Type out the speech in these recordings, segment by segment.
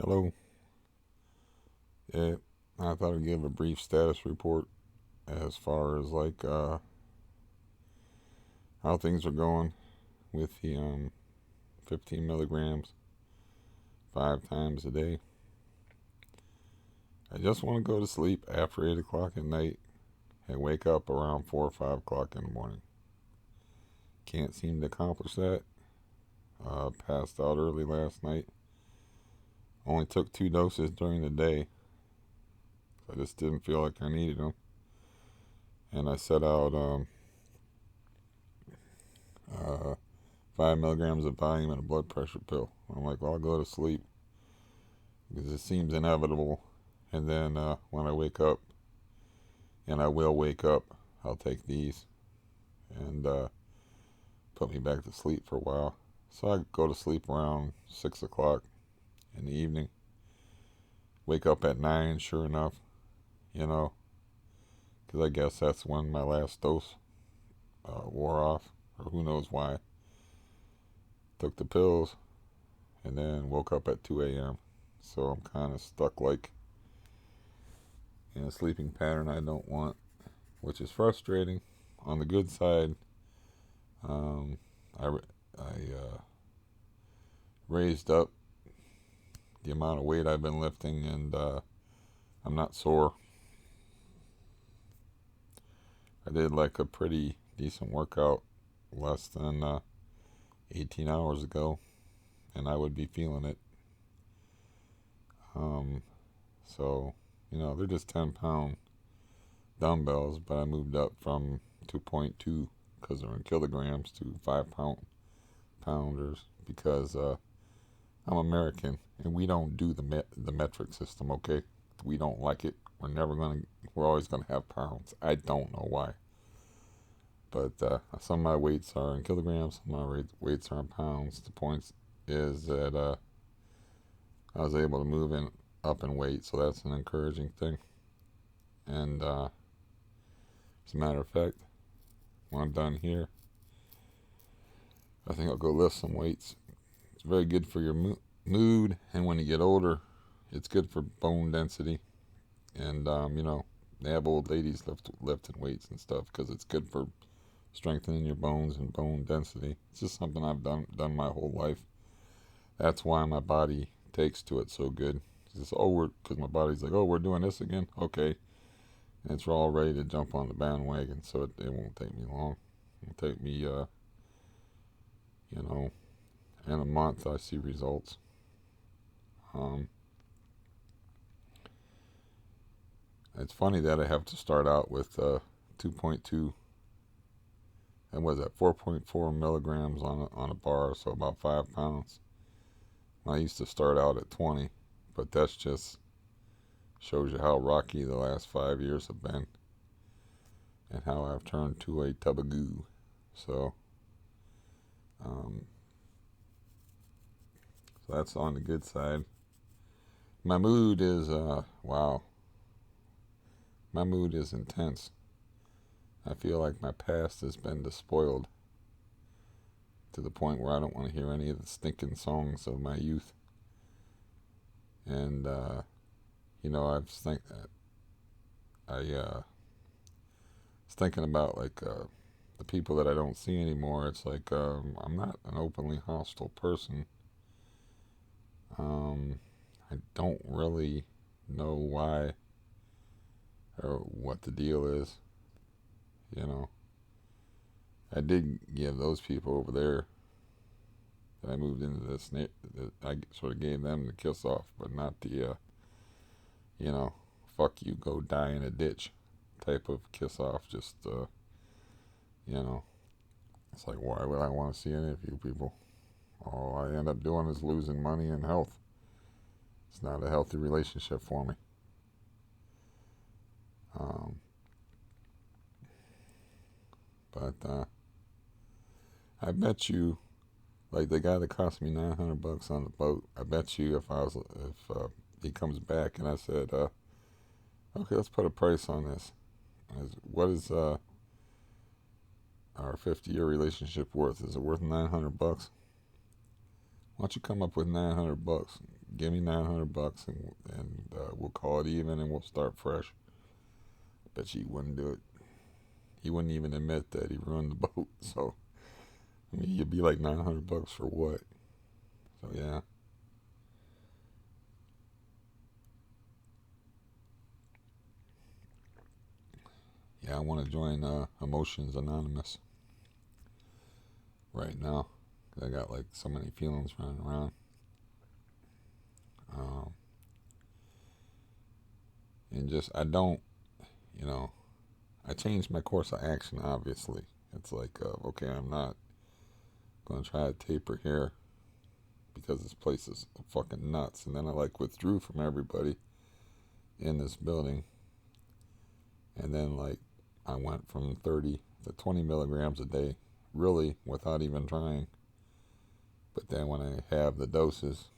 Hello. Yeah, I thought I'd give a brief status report as far as how things are going with the 15 milligrams 5 times a day. I just want to go to sleep after 8 o'clock at night and wake up around 4 or 5 o'clock in the morning. Can't seem to accomplish that. Passed out early last night. Only took 2 doses during the day. I just didn't feel like I needed them. And I set out uh, 5 milligrams of volume and a blood pressure pill. I'm like, well, I'll go to sleep because it seems inevitable. And then when I wake up, and I will wake up, I'll take these and put me back to sleep for a while. So I go to sleep around 6 o'clock in the evening. Wake up at 9, sure enough, because I guess that's when my last dose wore off, or who knows why. Took the pills and then woke up at 2 a.m. So I'm kind of stuck like in a sleeping pattern I don't want, which is frustrating. On the good side, I raised up the amount of weight I've been lifting, and I'm not sore. I did like a pretty decent workout less than 18 hours ago, and I would be feeling it. So, they're just 10-pound dumbbells, but I moved up from 2.2 because they're in kilograms to 5-pounders because I'm American and we don't do the metric system. Okay, we don't like it. We're always gonna have pounds. I don't know why, but some of my weights are in kilograms, some of my weights are in pounds. The point is that I was able to move up in weight, so that's an encouraging thing. And as a matter of fact, when I'm done here, I think I'll go lift some weights. It's very good for your mood, and when you get older, it's good for bone density. And they have old ladies lifting weights and stuff because it's good for strengthening your bones and bone density. It's just something I've done my whole life. That's why my body takes to it so good. Because my body's like, oh, we're doing this again, okay. And it's all ready to jump on the bandwagon, so it won't take me long. It'll take me, in a month I see results. It's funny that I have to start out with 2.2, and was that 4.4 milligrams on a bar, so about 5 pounds. I used to start out at 20, but that's just shows you how rocky the last 5 years have been and how I've turned to a tub of goo. So, so that's on the good side. My mood is, wow. My mood is intense. I feel like my past has been despoiled to the point where I don't want to hear any of the stinking songs of my youth. And, I was thinking about the people that I don't see anymore. It's like I'm not an openly hostile person. I don't really know why or what the deal is. I did give those people over there that I moved into this, I sort of gave them the kiss off, but not the, fuck you, go die in a ditch type of kiss off. Just, it's like, why would I want to see any of you people? All I end up doing is losing money and health. It's not a healthy relationship for me. But I bet you, like the guy that cost me $900 on the boat, I bet you if he comes back and I said, okay, let's put a price on this. What is our 50-year relationship worth? Is it worth $900? Why don't you come up with $900? give me $900 and we'll call it even and we'll start fresh. Bet he wouldn't do it. He wouldn't even admit that he ruined the boat. So, I mean, you'd be like $900 for what? So, yeah. Yeah, I want to join Emotions Anonymous right now. I got like so many feelings running around. Um, and just, I don't, you know, I changed my course of action, obviously. It's like, okay, I'm not going to try to taper here because this place is fucking nuts. And then I like withdrew from everybody in this building. And then like I went from 30 to 20 milligrams a day, really without even trying. But then when I have the doses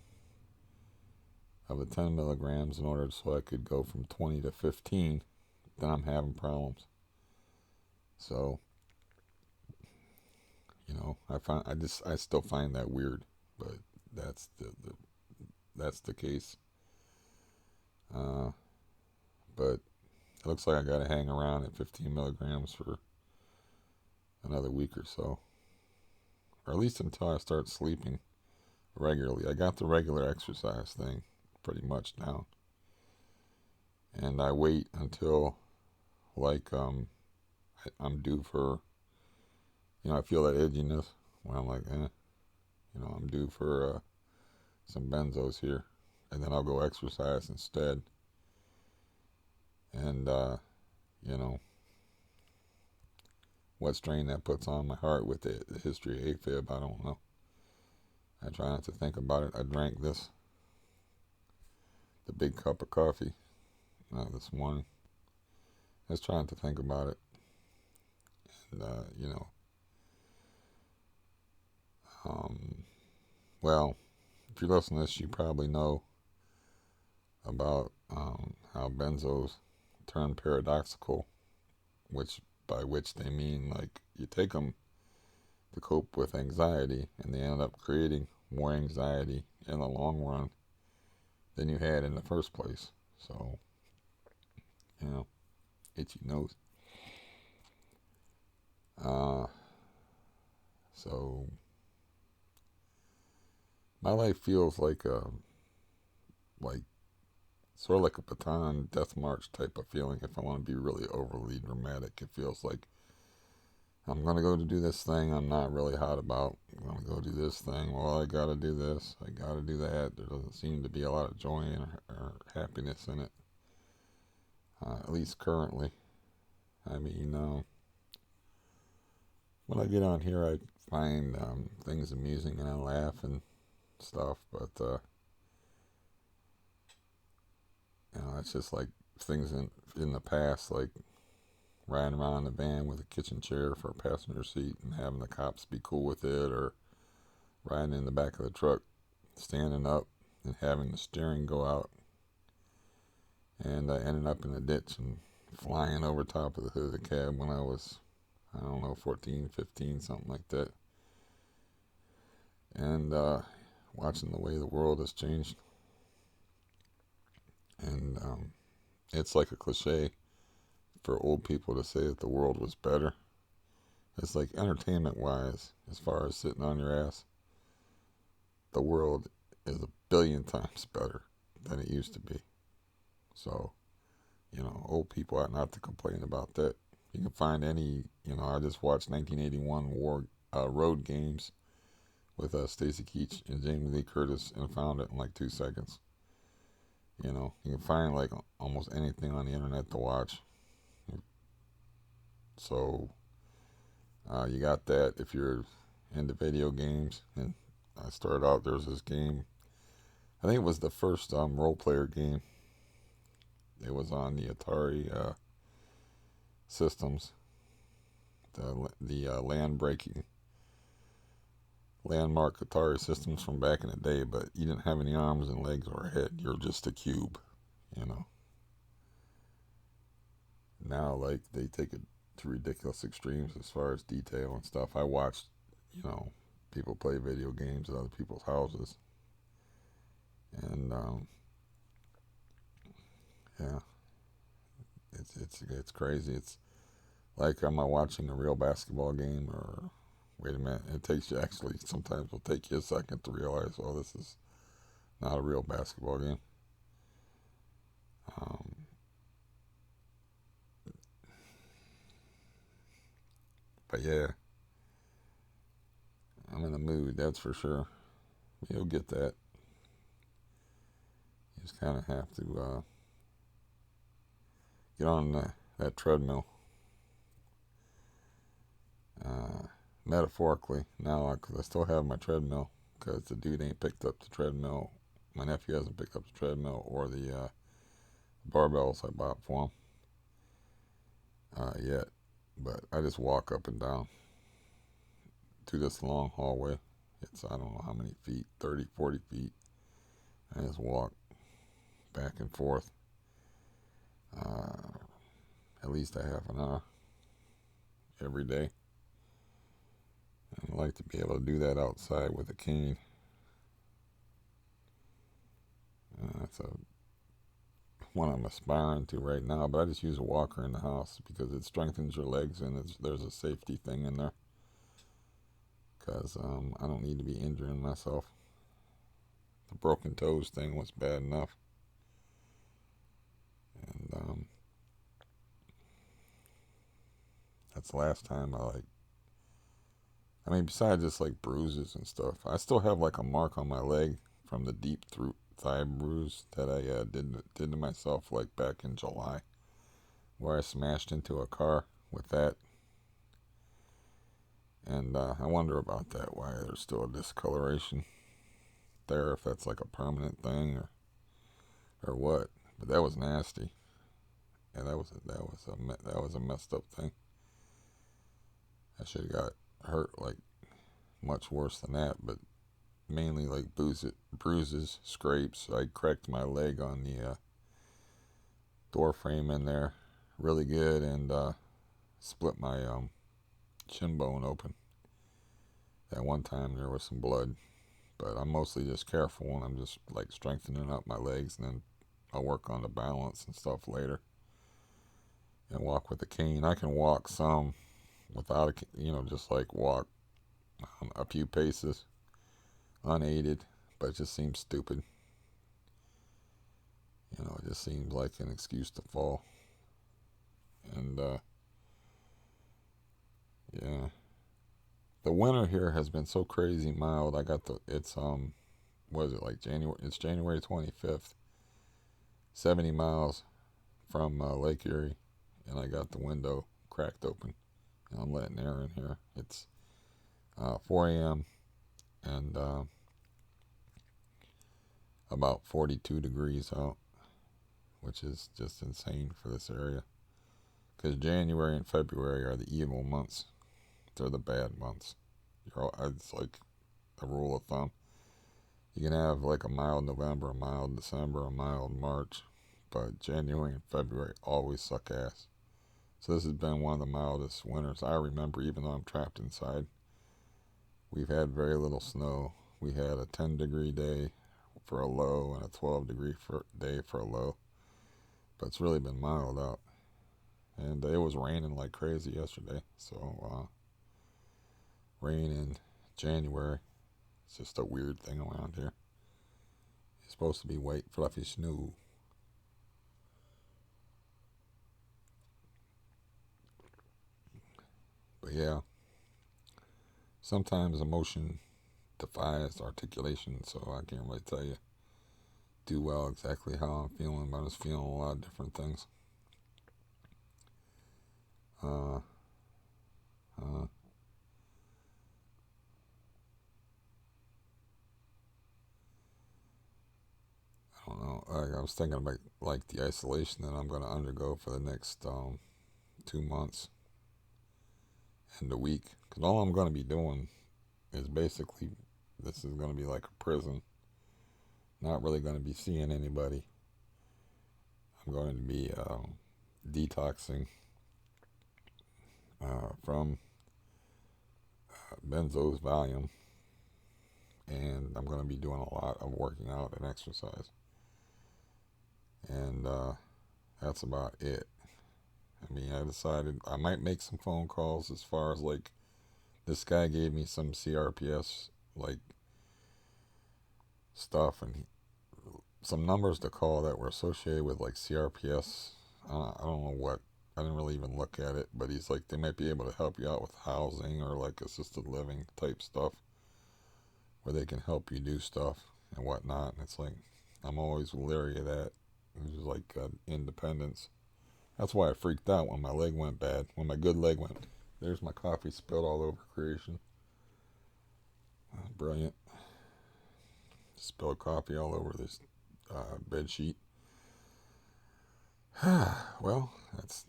of the 10 milligrams in order so I could go from 20 to 15, then I'm having problems. So, I still find that weird, but that's that's the case. But it looks like I got to hang around at 15 milligrams for another week or so, or at least until I start sleeping regularly. I got the regular exercise thing pretty much down, and I wait until like I'm due for, I feel that edginess when I'm like, I'm due for some benzos here, and then I'll go exercise instead. And you know what strain that puts on my heart with the history of AFib, I don't know. I try not to think about it. I drank the big cup of coffee this morning. I was trying to think about it, and well, if you listen to this, you probably know about how benzos turn paradoxical, by which they mean like you take them to cope with anxiety, and they end up creating more anxiety in the long run than you had in the first place. So, itchy nose. So my life feels like sort of like a baton death march type of feeling. If I want to be really overly dramatic, it feels like I'm going to go to do this thing I'm not really hot about. I'm going to go do this thing. Well, I got to do this. I got to do that. There doesn't seem to be a lot of joy or happiness in it, at least currently. I mean, when I get on here, I find things amusing and I laugh and stuff, but, it's just like things in the past, like riding around in a van with a kitchen chair for a passenger seat and having the cops be cool with it, or riding in the back of the truck, standing up and having the steering go out, and I ended up in a ditch and flying over top of the hood of the cab when I was, I don't know, 14, 15, something like that, and watching the way the world has changed. And it's like a cliche for old people to say that the world was better. It's like entertainment wise, as far as sitting on your ass, the world is a billion times better than it used to be. So, old people ought not to complain about that. You can find any, I just watched 1981 Road Games with Stacy Keach and Jamie Lee Curtis and found it in like 2 seconds. You can find like almost anything on the internet to watch. So, you got that if you're into video games. And I started out, there's this game, I think it was the first role player game. It was on the Atari systems, the landmark Atari systems from back in the day, but you didn't have any arms and legs or a head. You're just a cube, you know. Now, like, they take it to ridiculous extremes as far as detail and stuff. I watched, people play video games at other people's houses, and yeah, it's crazy. It's like, am I watching a real basketball game, or wait a minute? It takes you, actually sometimes will take you a second to realize, oh, this is not a real basketball game. Um, but yeah, I'm in the mood, that's for sure. You'll get that. You just kind of have to get on that treadmill. Metaphorically now, because I still have my treadmill, because the dude ain't picked up the treadmill. My nephew hasn't picked up the treadmill or the barbells I bought for him yet. But I just walk up and down to this long hallway. It's, I don't know how many feet, 30, 40 feet. I just walk back and forth at least a half an hour every day. And I like to be able to do that outside with a cane. That's one I'm aspiring to right now, but I just use a walker in the house because it strengthens your legs, and there's a safety thing in there, because I don't need to be injuring myself. The broken toes thing was bad enough, and that's the last time I mean, besides just like bruises and stuff, I still have like a mark on my leg from the deep thigh bruise that I did to myself like back in July, where I smashed into a car with that. And I wonder about that, why there's still a discoloration there, if that's like a permanent thing, or what. But that was nasty. Yeah, that was a messed up thing. I should have got hurt like much worse than that, but mainly like bruises, scrapes. I cracked my leg on the door frame in there really good, and split my shin bone open. At one time there was some blood, but I'm mostly just careful, and I'm just like strengthening up my legs, and then I'll work on the balance and stuff later, and walk with a cane. I can walk some without just like walk a few paces unaided, but it just seems stupid. It just seems like an excuse to fall. And yeah, the winter here has been so crazy mild. It's what is it, like January? It's January 25th. 70 miles from Lake Erie, and I got the window cracked open, and I'm letting air in here. It's 4 a.m. and about 42 degrees out, which is just insane for this area. Because January and February are the evil months. They're the bad months. It's like a rule of thumb. You can have like a mild November, a mild December, a mild March, but January and February always suck ass. So this has been one of the mildest winters I remember, even though I'm trapped inside. We've had very little snow. We had a 10-degree day for a low and a 12-degree day for a low. But it's really been mild out. And it was raining like crazy yesterday. So rain in January, it's just a weird thing around here. It's supposed to be white, fluffy snow. But yeah, sometimes emotion defies articulation, so I can't really tell you too well exactly how I'm feeling, but I was feeling a lot of different things. Uh, uh, I don't know. I was thinking about like the isolation that I'm going to undergo for the next 2 months and a week, because all I'm going to be doing is basically, this is going to be like a prison. Not really going to be seeing anybody. I'm going to be detoxing from benzos, Valium, and I'm going to be doing a lot of working out and exercise. and that's about it. I mean, I decided I might make some phone calls as far as like this guy gave me some CRPS like stuff and some numbers to call that were associated with like CRPS. I don't know what. I didn't really even look at it, but he's like they might be able to help you out with housing or like assisted living type stuff, where they can help you do stuff and whatnot. And it's like I'm always leery of that. It's just like independence. That's why I freaked out when my leg went bad. When my good leg went, there's my coffee spilled all over creation. Brilliant. Spilled coffee all over this bed sheet. Well, that's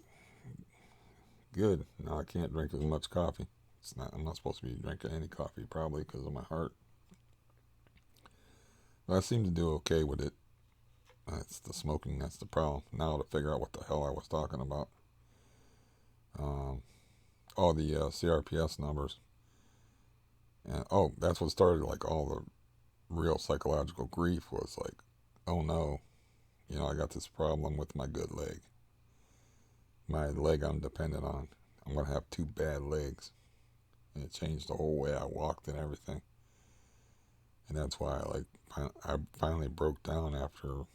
good. Now I can't drink as much coffee. It's not. I'm not supposed to be drinking any coffee, probably because of my heart. But I seem to do okay with it. It's the smoking that's the problem. Now to figure out what the hell I was talking about. All the CRPS numbers. And that's what started like all the real psychological grief was like, oh no, I got this problem with my good leg. My leg I'm dependent on. I'm going to have two bad legs. And it changed the whole way I walked and everything. And that's why I finally broke down after,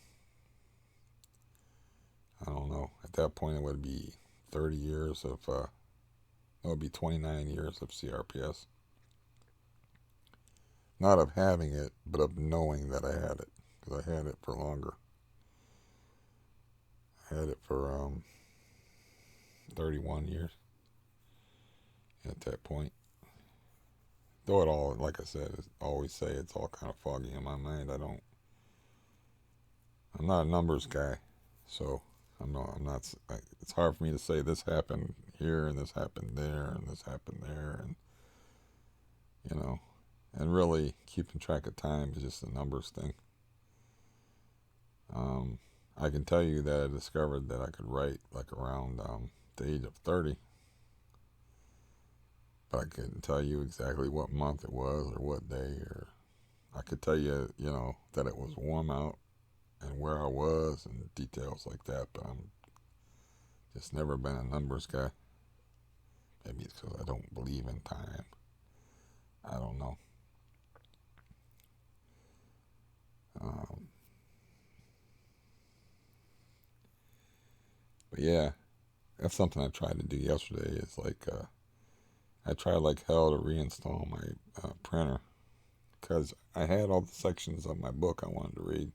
I don't know, at that point it would be 30 years of, it would be 29 years of CRPS. Not of having it, but of knowing that I had it. Because I had it for longer. I had it for 31 years at that point. Though it all, like I said, I always say it's all kind of foggy in my mind. I'm not a numbers guy. So I'm not, it's hard for me to say this happened here and this happened there and this happened there. And, and really keeping track of time is just a numbers thing. I can tell you that I discovered that I could write like around the age of 30. But I couldn't tell you exactly what month it was or what day. Or I could tell you, that it was warm out and where I was and details like that. But I'm just never been a numbers guy. Maybe it's because I don't believe in time. I don't know. But yeah, that's something I tried to do yesterday. Is like I tried like hell to reinstall my printer because I had all the sections of my book I wanted to read,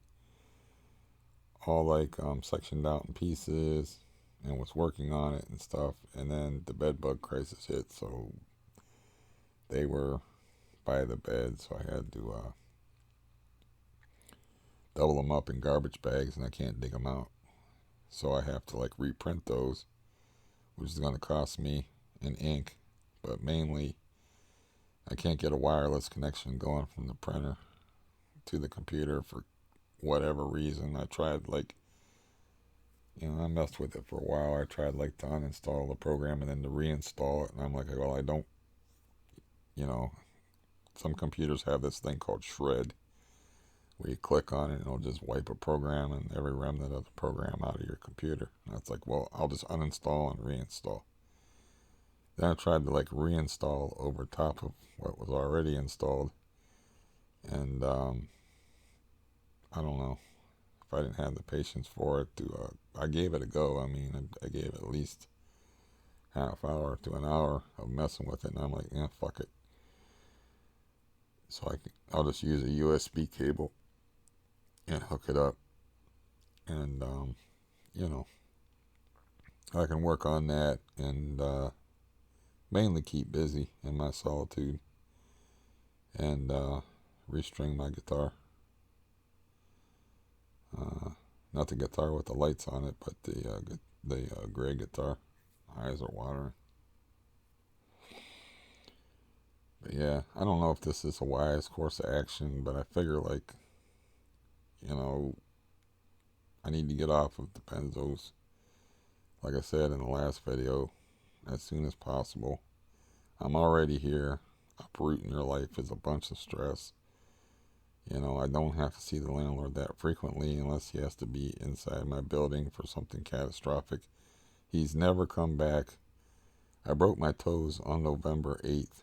all like sectioned out in pieces, and was working on it and stuff. And then the bed bug crisis hit, so they were by the bed, so I had to double them up in garbage bags, and I can't dig them out. So I have to like reprint those, which is going to cost me in ink, but mainly I can't get a wireless connection going from the printer to the computer for whatever reason. I tried like, I messed with it for a while. I tried like to uninstall the program and then to reinstall it, and I'm like, well, I don't, some computers have this thing called shred, where you click on it and it'll just wipe a program and every remnant of the program out of your computer. And it's like, well, I'll just uninstall and reinstall. Then I tried to like reinstall over top of what was already installed. And I don't know if I didn't have the patience for it to, I gave it a go. I mean, I gave it at least half hour to an hour of messing with it. And I'm like, fuck it. So I'll just use a USB cable and hook it up. And, I can work on that and mainly keep busy in my solitude and restring my guitar. Not the guitar with the lights on it, but the gray guitar. My eyes are watering. But yeah, I don't know if this is a wise course of action, but I figure like, I need to get off of the benzos. Like I said in the last video, as soon as possible. I'm already here. Uprooting your life is a bunch of stress. You know, I don't have to see the landlord that frequently unless he has to be inside my building for something catastrophic. He's never come back. I broke my toes on November 8th.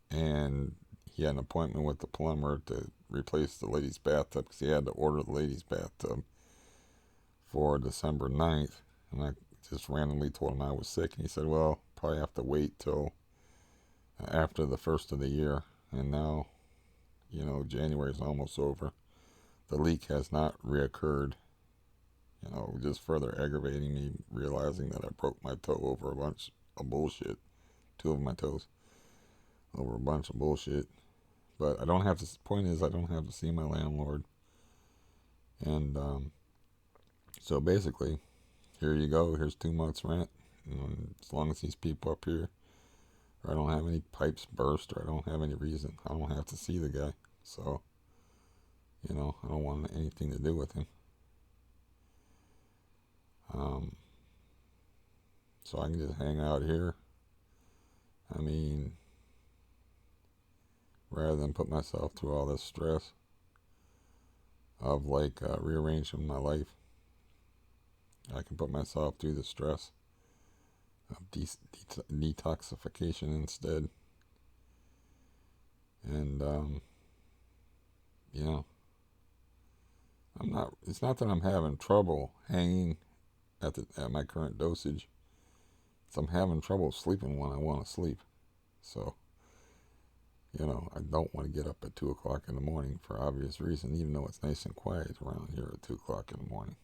And he had an appointment with the plumber to replace the lady's bathtub because he had to order the lady's bathtub for December 9th. And I just randomly told him I was sick. And he said, well, probably have to wait till after the first of the year. And now, you know, January is almost over. The leak has not reoccurred. You know, just further aggravating me, realizing that I broke my toe over a bunch of bullshit. Two of my toes over a bunch of bullshit. But I don't have to, point is, I don't have to see my landlord. And so basically, here you go. Here's 2 months rent. And as long as these people up here, or I don't have any pipes burst, or I don't have any reason, I don't have to see the guy. So, you know, I don't want anything to do with him. So I can just hang out here. I mean, rather than put myself through all this stress of like rearranging my life, I can put myself through the stress of detoxification instead. And you know, it's not that I'm having trouble hanging at my current dosage. It's I'm having trouble sleeping when I want to sleep. So, you know, I don't want to get up at 2 o'clock in the morning for obvious reason, even though it's nice and quiet around here at 2 o'clock in the morning.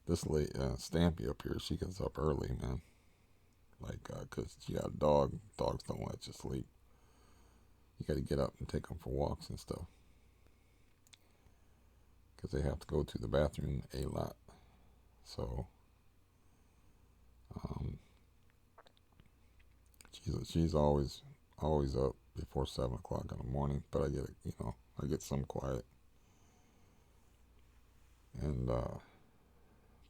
This lady, Stampy up here, she gets up early, man. Like, because she got a dog. Dogs don't let you sleep. You got to get up and take them for walks and stuff. Because they have to go to the bathroom a lot. So, she's always up before 7 o'clock in the morning. But I get, I get some quiet. And,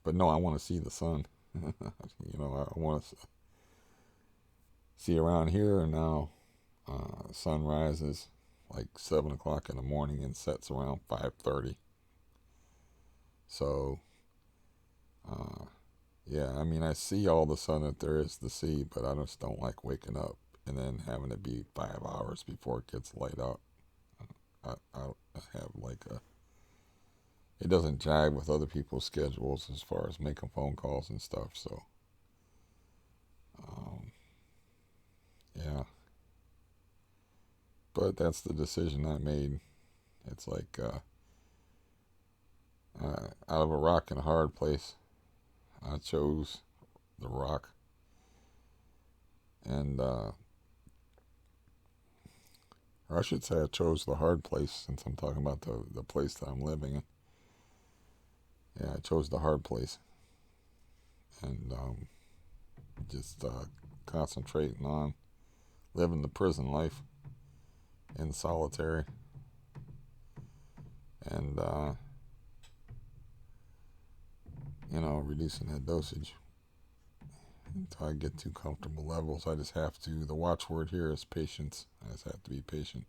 but no, I want to see the sun. I want to see around here. And now, sun rises like 7 o'clock in the morning and sets around 5:30. So, yeah, I mean, I see all the sun that there is to see, but I just don't like waking up and then having to be 5 hours before it gets light out. I have like it doesn't jive with other people's schedules as far as making phone calls and stuff. So, yeah, but that's the decision I made. It's like out of a rock and a hard place, I chose the rock. And or I should say I chose the hard place, since I'm talking about the place that I'm living in. Yeah, I chose the hard place. And just concentrating on living the prison life in solitary. And, reducing that dosage until I get to comfortable levels. I just have to, the watchword here is patience. I just have to be patient.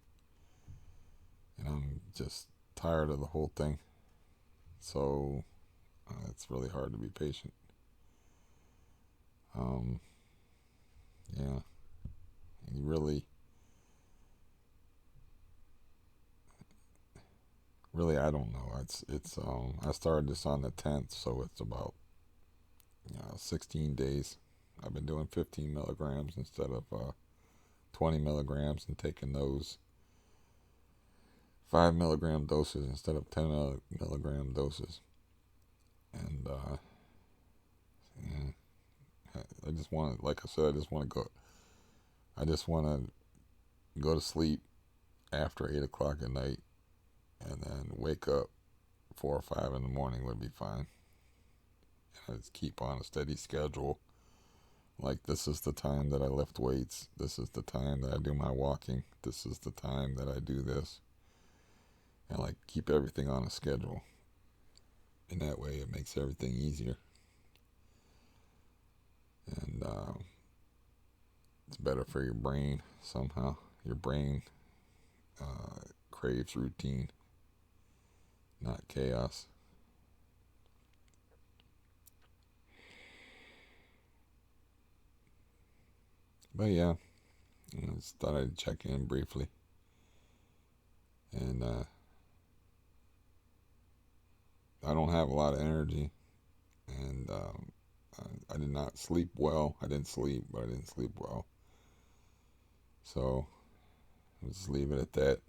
And I'm just tired of the whole thing. So it's really hard to be patient. Yeah. And you really, I don't know. It's I started this on the 10th, so it's about 16 days. I've been doing 15 milligrams instead of 20 milligrams, and taking those 5 milligram doses instead of 10 milligram doses. And yeah, I just want to, like I said, I just want to go to sleep after 8 o'clock at night, and then wake up 4 or 5 in the morning would be fine. And I just keep on a steady schedule. Like, this is the time that I lift weights. This is the time that I do my walking. This is the time that I do this. And like, keep everything on a schedule. And that way it makes everything easier. And it's better for your brain somehow. your brain craves routine, not chaos. But yeah, I just thought I'd check in briefly. And I don't have a lot of energy. And I did not sleep well. I didn't sleep, but I didn't sleep well. So I'll just leave it at that.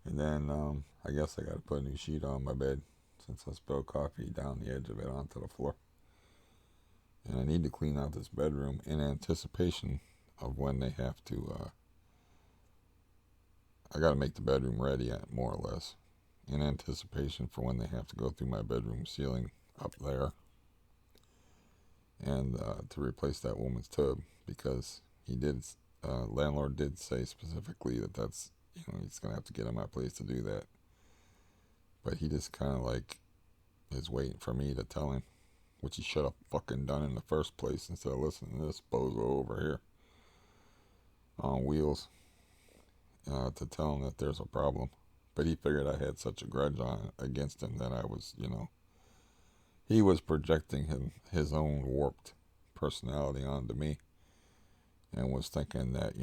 And then I guess I got to put a new sheet on my bed since I spilled coffee down the edge of it onto the floor. And I need to clean out this bedroom in anticipation of when they have to. I got to make the bedroom ready, more or less, in anticipation for when they have to go through my bedroom ceiling up there and to replace that woman's tub, because landlord did say specifically that that's, he's gonna have to get in my place to do that. But he just kind of like is waiting for me to tell him, which he should have fucking done in the first place instead of listening to this bozo over here on wheels to tell him that there's a problem. But he figured I had such a grudge against him that I was, he was projecting his own warped personality onto me, and was thinking that,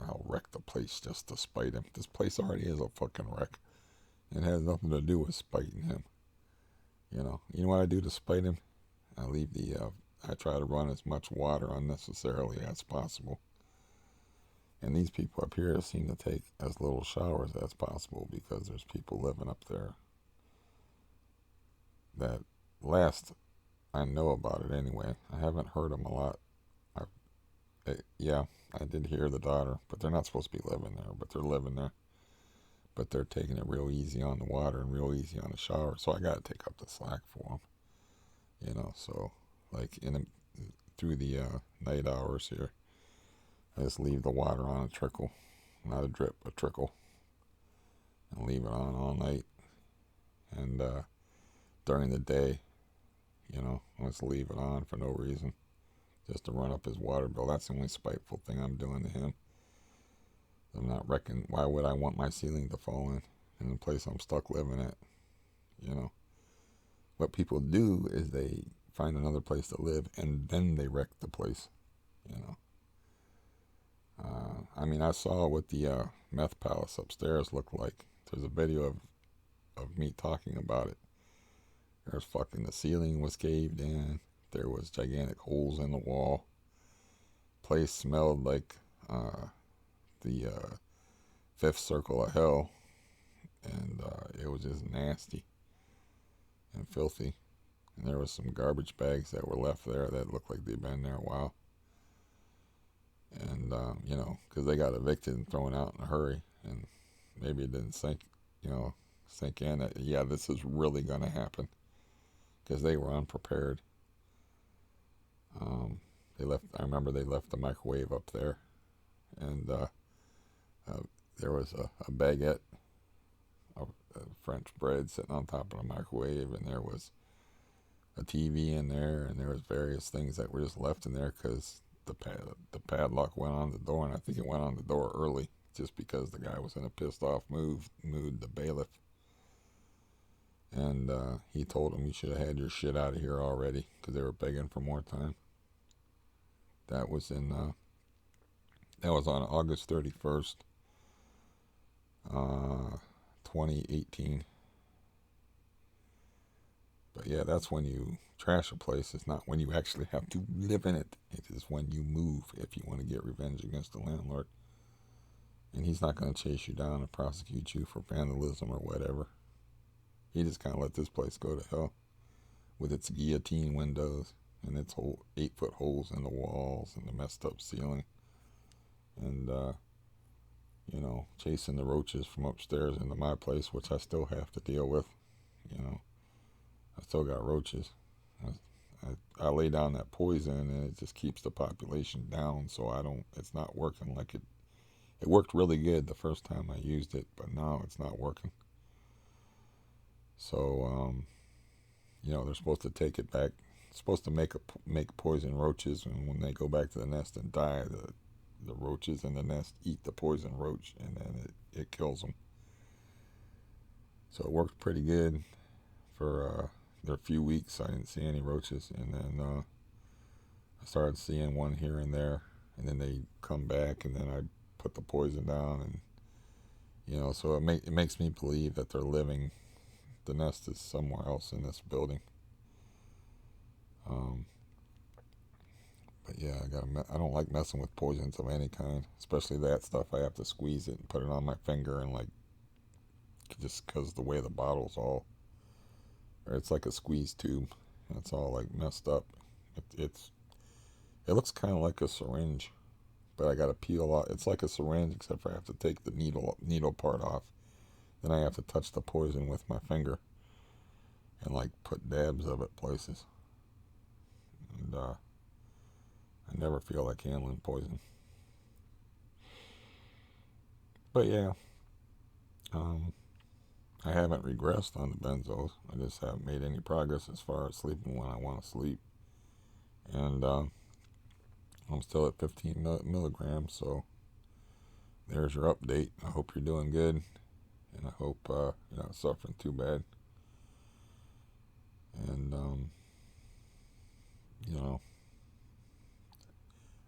I'll wreck the place just to spite him. This place already is a fucking wreck. It has nothing to do with spiting him. You know what I do to spite him? I try to run as much water unnecessarily as possible. And these people up here seem to take as little showers as possible because there's people living up there that last I know about it anyway. I haven't heard them a lot. Yeah, I did hear the daughter, but they're not supposed to be living there, but they're living there. But they're taking it real easy on the water and real easy on the shower, so I got to take up the slack for them. So like through the night hours here, I just leave the water on a trickle, not a drip, a trickle, and leave it on all night. And during the day, I just leave it on for no reason, just to run up his water bill. That's the only spiteful thing I'm doing to him. I'm not reckoning. Why would I want my ceiling to fall in the place I'm stuck living at? What people do is they find another place to live and then they wreck the place. I saw what the meth palace upstairs looked like. There's a video of me talking about it. There's the ceiling was caved in. There was gigantic holes in the wall. Place smelled like the fifth circle of hell, and it was just nasty and filthy. And there was some garbage bags that were left there that looked like they'd been there a while. And because they got evicted and thrown out in a hurry, and maybe it didn't sink in that, yeah, this is really gonna happen, because they were unprepared. I remember they left the microwave up there, and there was a baguette of French bread sitting on top of the microwave, and there was a TV in there, and there was various things that were just left in there because the padlock went on the door, and I think it went on the door early just because the guy was in a pissed off mood, the bailiff. And he told him, you should have had your shit out of here already, because they were begging for more time. That was on August 31st, 2018. But yeah, that's when you trash a place. It's not when you actually have to live in it. It is when you move, if you want to get revenge against the landlord. And he's not going to chase you down and prosecute you for vandalism or whatever. He just kind of let this place go to hell with its guillotine windows and its whole 8-foot holes in the walls and the messed up ceiling. And, chasing the roaches from upstairs into my place, which I still have to deal with. I still got roaches. I lay down that poison and it just keeps the population down, so it's not working like it worked really good the first time I used it, but now it's not working. So, they're supposed to take it back. It's supposed to make poison roaches, and when they go back to the nest and die, the roaches in the nest eat the poison roach, and then it kills them. So it worked pretty good for a few weeks. I didn't see any roaches, and then I started seeing one here and there, and then they come back, and then I put the poison down, and so it makes me believe that they're living. The nest is somewhere else in this building. But yeah, I don't like messing with poisons of any kind, especially that stuff. I have to squeeze it and put it on my finger, and like, just because the way the bottle's all, or it's like a squeeze tube. It's all like messed up. It looks kind of like a syringe, but I gotta peel out. It's like a syringe, except for I have to take the needle part off. Then I have to touch the poison with my finger and like put dabs of it places. And I never feel like handling poison. But yeah, I haven't regressed on the benzos. I just haven't made any progress as far as sleeping when I want to sleep. And I'm still at 15 milligrams, so there's your update. I hope you're doing good, and I hope you're not suffering too bad. And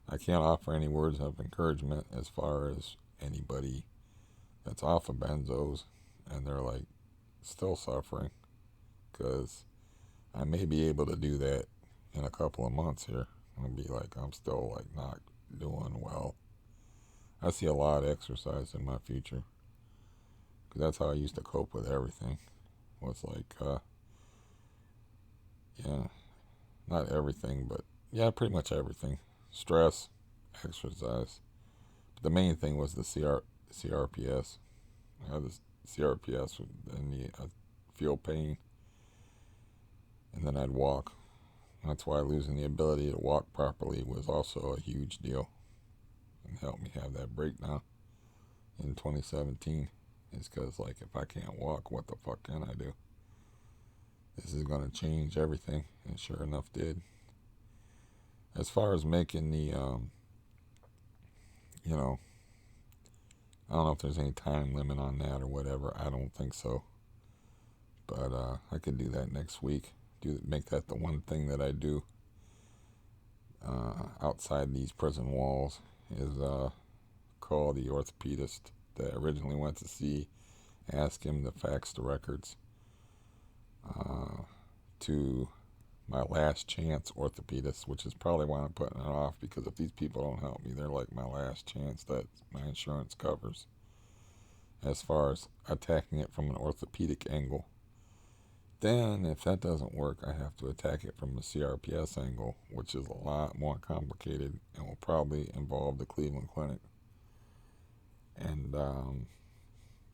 I can't offer any words of encouragement as far as anybody that's off of benzos and they're like still suffering, because I may be able to do that in a couple of months here. I'm gonna be like, I'm still like not doing well. I see a lot of exercise in my future, because that's how I used to cope with everything. Was like, yeah, not everything, but yeah, pretty much everything. Stress, exercise. But the main thing was the CRPS. I had the CRPS, and I'd feel pain, and then I'd walk. That's why losing the ability to walk properly was also a huge deal, and helped me have that breakdown in 2017. Is because, like, if I can't walk, what the fuck can I do? This is going to change everything, and sure enough did. As far as making the, I don't know if there's any time limit on that or whatever. I don't think so. But I could do that next week. Make that the one thing that I do outside these prison walls, is call the orthopedist that I originally went to see, ask him to fax the records to my last chance orthopedist, which is probably why I'm putting it off, because if these people don't help me, they're like my last chance that my insurance covers, as far as attacking it from an orthopedic angle. Then, if that doesn't work, I have to attack it from a CRPS angle, which is a lot more complicated and will probably involve the Cleveland Clinic. And,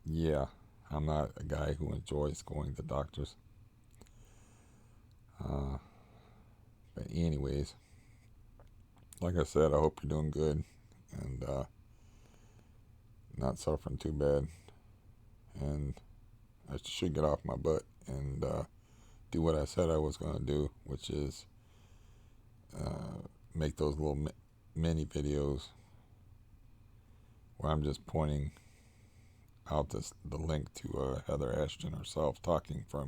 yeah, I'm not a guy who enjoys going to doctors. But anyways, like I said, I hope you're doing good and not suffering too bad. And I should get off my butt and do what I said I was going to do, which is make those little mini videos where I'm just pointing out the link to Heather Ashton herself talking for a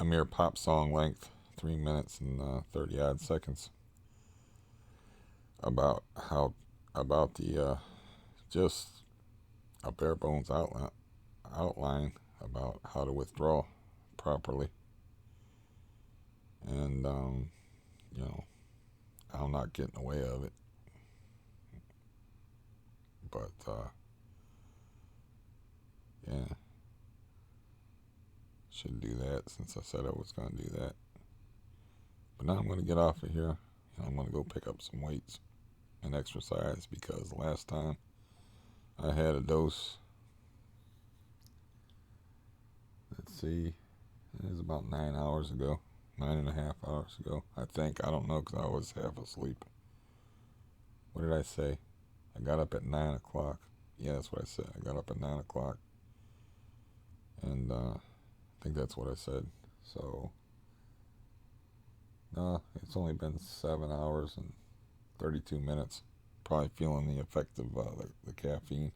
mere pop song length, 3 minutes and 30 odd seconds, about the just a bare bones outline about how to withdraw properly. And I'm not getting away of it, but yeah, should do that, since I said I was going to do that. But now I'm going to get off of here, and I'm going to go pick up some weights and exercise, because last time I had a dose, let's see, it was about 9 hours ago, 9.5 hours ago, I think. I don't know, because I was half asleep. What did I say? I got up at 9 o'clock. Yeah, that's what I said. I got up at 9 o'clock. And I think that's what I said. So, no, it's only been 7 hours and 32 minutes. Probably feeling the effect of the caffeine.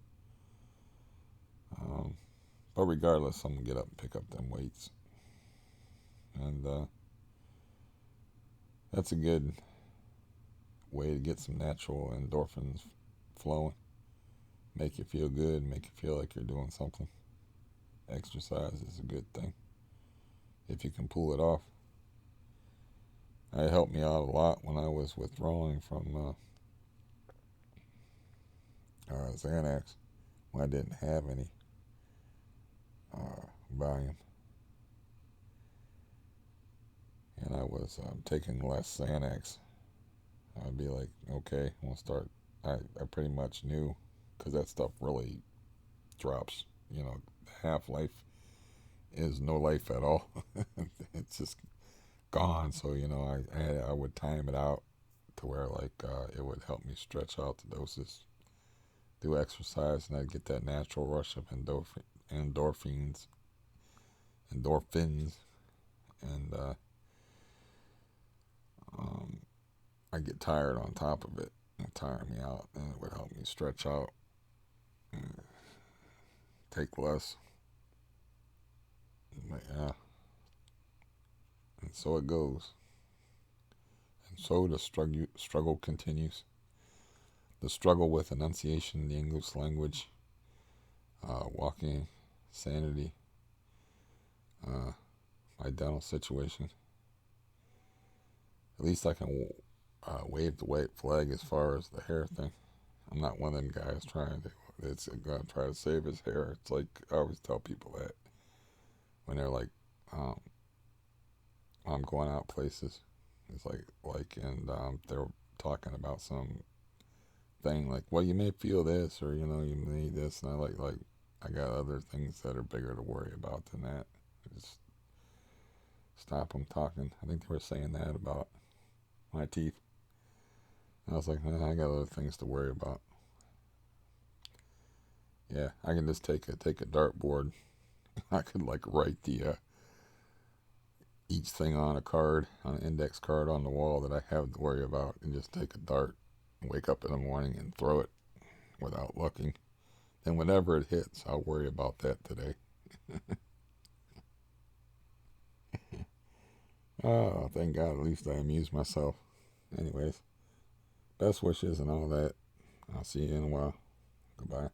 But regardless, I'm going to get up and pick up them weights. And that's a good way to get some natural endorphins flowing. Make you feel good, make you feel like you're doing something. Exercise is a good thing if you can pull it off. It helped me out a lot when I was withdrawing from Xanax, when I didn't have any volume. And I was taking less Xanax. I'd be like, okay, I'm going to start. I pretty much knew, because that stuff really drops. You know, half-life is no life at all. It's just gone. So, you know, I would time it out to where, like, it would help me stretch out the doses, do exercise, and I'd get that natural rush of endorphins, and I get tired on top of it. It would tire me out, and it would help me stretch out, and take less. But yeah, and so it goes. And so the struggle continues. The struggle with enunciation in the English language, walking, sanity, my dental situation. At least I can wave the white flag as far as the hair thing. I'm not one of them guys trying to save his hair. It's like, I always tell people that when they're like, I'm going out places. It's and they're talking about some thing like, well, you may feel this, or, you know, you may this, and I got other things that are bigger to worry about than that. Just stop them talking. I think they were saying that about my teeth. And I was like, I got other things to worry about. Yeah, I can just take a dartboard. I could like write each thing on an index card on the wall that I have to worry about, and just take a dart, and wake up in the morning and throw it without looking. Then whenever it hits, I'll worry about that today. Oh, thank God, at least I amuse myself. Anyways, best wishes and all that. I'll see you in a while. Goodbye.